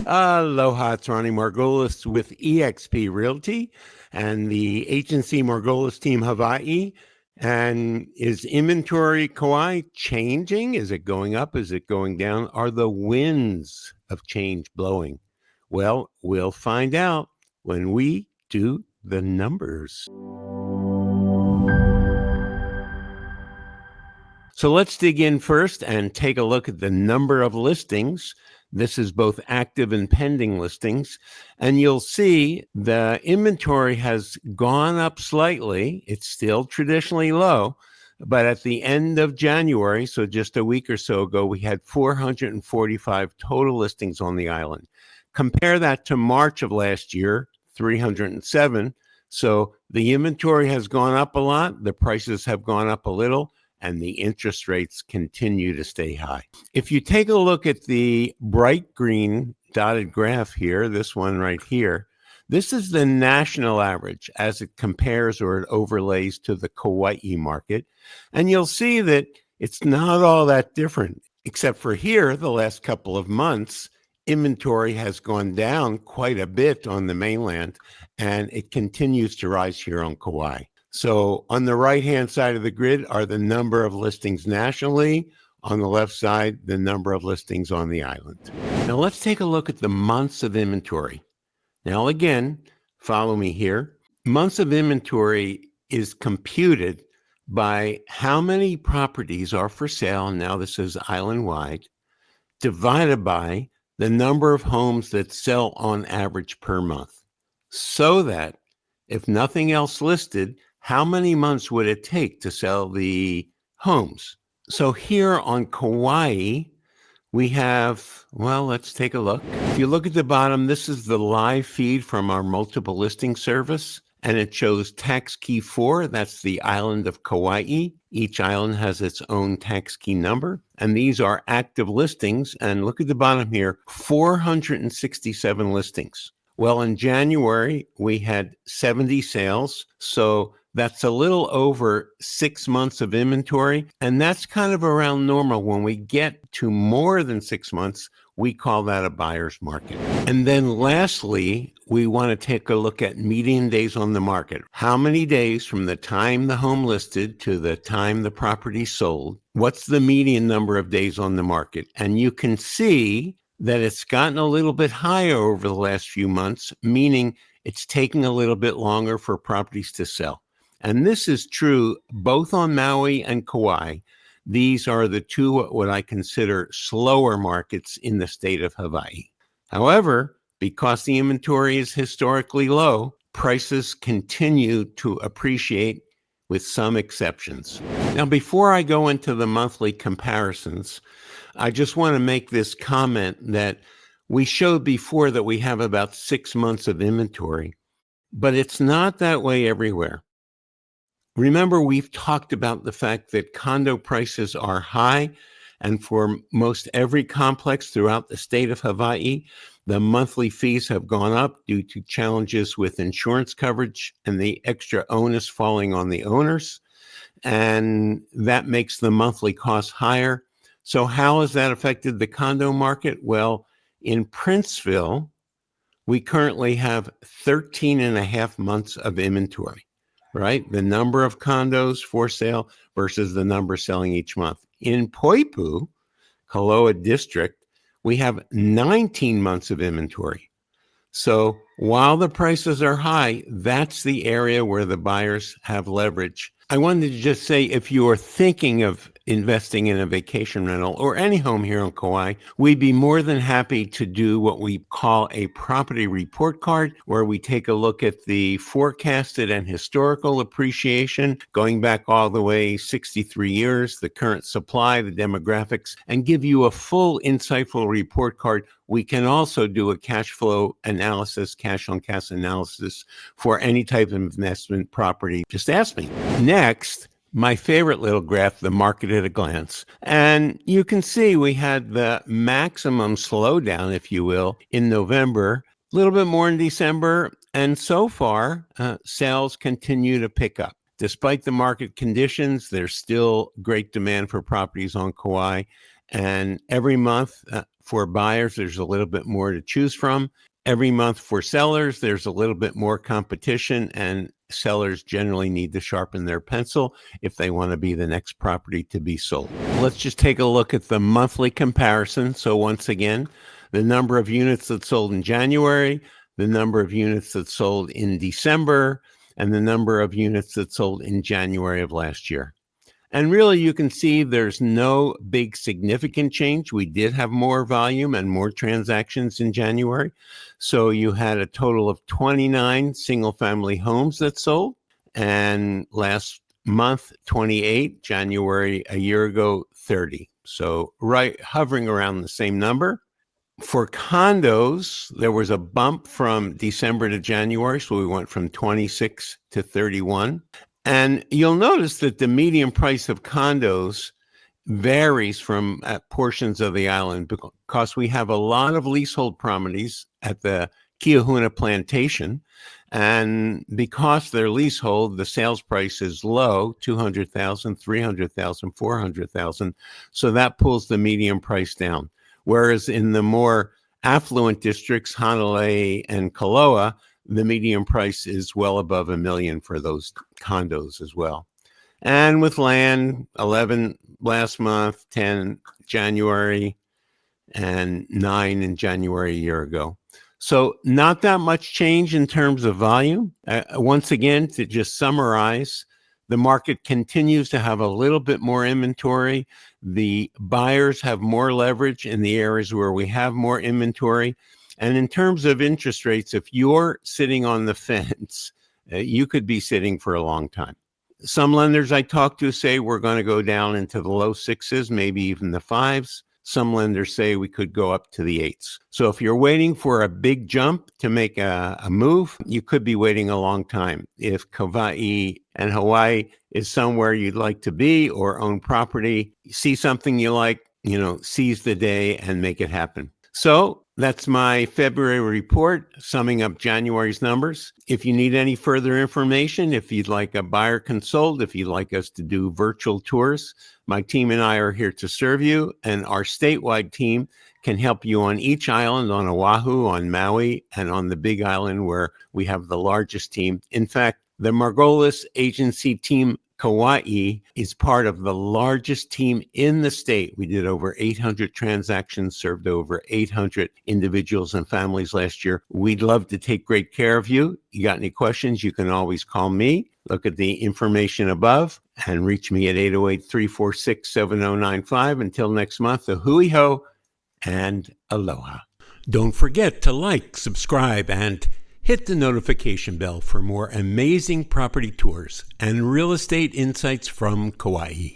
Aloha, it's Ronnie Margolis with eXp Realty and the agency Margolis Team Hawaii. And is inventory Kauai changing? Is it going up? Is it going down? Are the winds of change blowing? Well, we'll find out when we do the numbers. So let's dig in first and take a look at the number of listings. This is both active and pending listings. And you'll see the inventory has gone up slightly. It's still traditionally low. But at the end of January, so just a week or so ago, we had 445 total listings on the island. Compare that to March of last year, 307. So the inventory has gone up a lot. The prices have gone up a little, and the interest rates continue to stay high. If you take a look at the bright green dotted graph here, this one right here, this is the national average as it compares or it overlays to the Kauai market. And you'll see that it's not all that different, except for here, the last couple of months, inventory has gone down quite a bit on the mainland, and it continues to rise here on Kauai. So on the right-hand side of the grid are the number of listings nationally. On the left side, the number of listings on the island. Now let's take a look at the months of inventory. Now again, follow me here. Months of inventory is computed by how many properties are for sale, now this is island-wide, divided by the number of homes that sell on average per month. So that if nothing else listed, how many months would it take to sell the homes? So here on Kauai, we have, well, let's take a look. If you look at the bottom, this is the live feed from our multiple listing service, and it shows tax key 4. That's the island of Kauai. Each island has its own tax key number, and these are active listings. And look at the bottom here, 467 listings. Well, in January, we had 70 sales. So that's a little over 6 months of inventory. And that's kind of around normal. When we get to more than 6 months, we call that a buyer's market. And then lastly, we want to take a look at median days on the market. How many days from the time the home listed to the time the property sold? What's the median number of days on the market? And you can see that it's gotten a little bit higher over the last few months, meaning it's taking a little bit longer for properties to sell. And this is true both on Maui and Kauai. These are the two what I consider slower markets in the state of Hawaii. However, because the inventory is historically low, prices continue to appreciate with some exceptions. Now, before I go into the monthly comparisons, I just want to make this comment that we showed before that we have about 6 months of inventory, but it's not that way everywhere. Remember, we've talked about the fact that condo prices are high, and for most every complex throughout the state of Hawaii, the monthly fees have gone up due to challenges with insurance coverage and the extra onus falling on the owners, and that makes the monthly cost higher. So how has that affected the condo market? Well, in Princeville, we currently have 13 and a half months of inventory, right? The number of condos for sale versus the number selling each month. In Poipu, Kaloa District, we have 19 months of inventory. So while the prices are high, that's the area where the buyers have leverage. I wanted to just say, if you are thinking of investing in a vacation rental or any home here on Kauai, we'd be more than happy to do what we call a property report card, where we take a look at the forecasted and historical appreciation going back all the way 63 years, the current supply, the demographics, and give you a full insightful report card. We can also do a cash flow analysis, cash on cash analysis for any type of investment property. Just ask me. Next, my favorite little graph, the market at a glance. And you can see we had the maximum slowdown, if you will, in November, a little bit more in December. And so far, sales continue to pick up. Despite the market conditions, there's still great demand for properties on Kauai. And every month, for buyers, there's a little bit more to choose from. Every month for sellers, there's a little bit more competition, and sellers generally need to sharpen their pencil if they want to be the next property to be sold. Let's just take a look at the monthly comparison. So once again, the number of units that sold in January, the number of units that sold in December, and the number of units that sold in January of last year. And really, you can see there's no big significant change. We did have more volume and more transactions in January. So you had a total of 29 single-family homes that sold. And last month, 28, January a year ago, 30. So right hovering around the same number. For condos, there was a bump from December to January. So we went from 26 to 31. And you'll notice that the median price of condos varies from portions of the island because we have a lot of leasehold properties at the Kiahuna Plantation. And because they're leasehold, the sales price is low, $200,000, $300,000, $400,000. So that pulls the median price down. Whereas in the more affluent districts, Hanalei and Kaloa, the median price is well above $1 million for those condos as well. And with land, 11 last month, 10 January, and 9 in January a year ago. So not that much change in terms of volume. Once again, to just summarize, the market continues to have a little bit more inventory. The buyers have more leverage in the areas where we have more inventory. And in terms of interest rates, if you're sitting on the fence, you could be sitting for a long time. Some lenders I talk to say we're going to go down into the low 6s, maybe even the 5s. Some lenders say we could go up to the 8s. So if you're waiting for a big jump to make a move, you could be waiting a long time. If Kauai and Hawaii is somewhere you'd like to be or own property, see something you like, seize the day and make it happen. So that's my February report, summing up January's numbers. If you need any further information, if you'd like a buyer consult, if you'd like us to do virtual tours, my team and I are here to serve you. And our statewide team can help you on each island, on Oahu, on Maui, and on the Big Island where we have the largest team. In fact, the Margolis agency team Kauai is part of the largest team in the state. We did over 800 transactions, served over 800 individuals and families last year. We'd love to take great care of you. You got any questions, you can always call me. Look at the information above and reach me at 808-346-7095. Until next month, a hui ho and aloha. Don't forget to like, subscribe, and hit the notification bell for more amazing property tours and real estate insights from Kauai.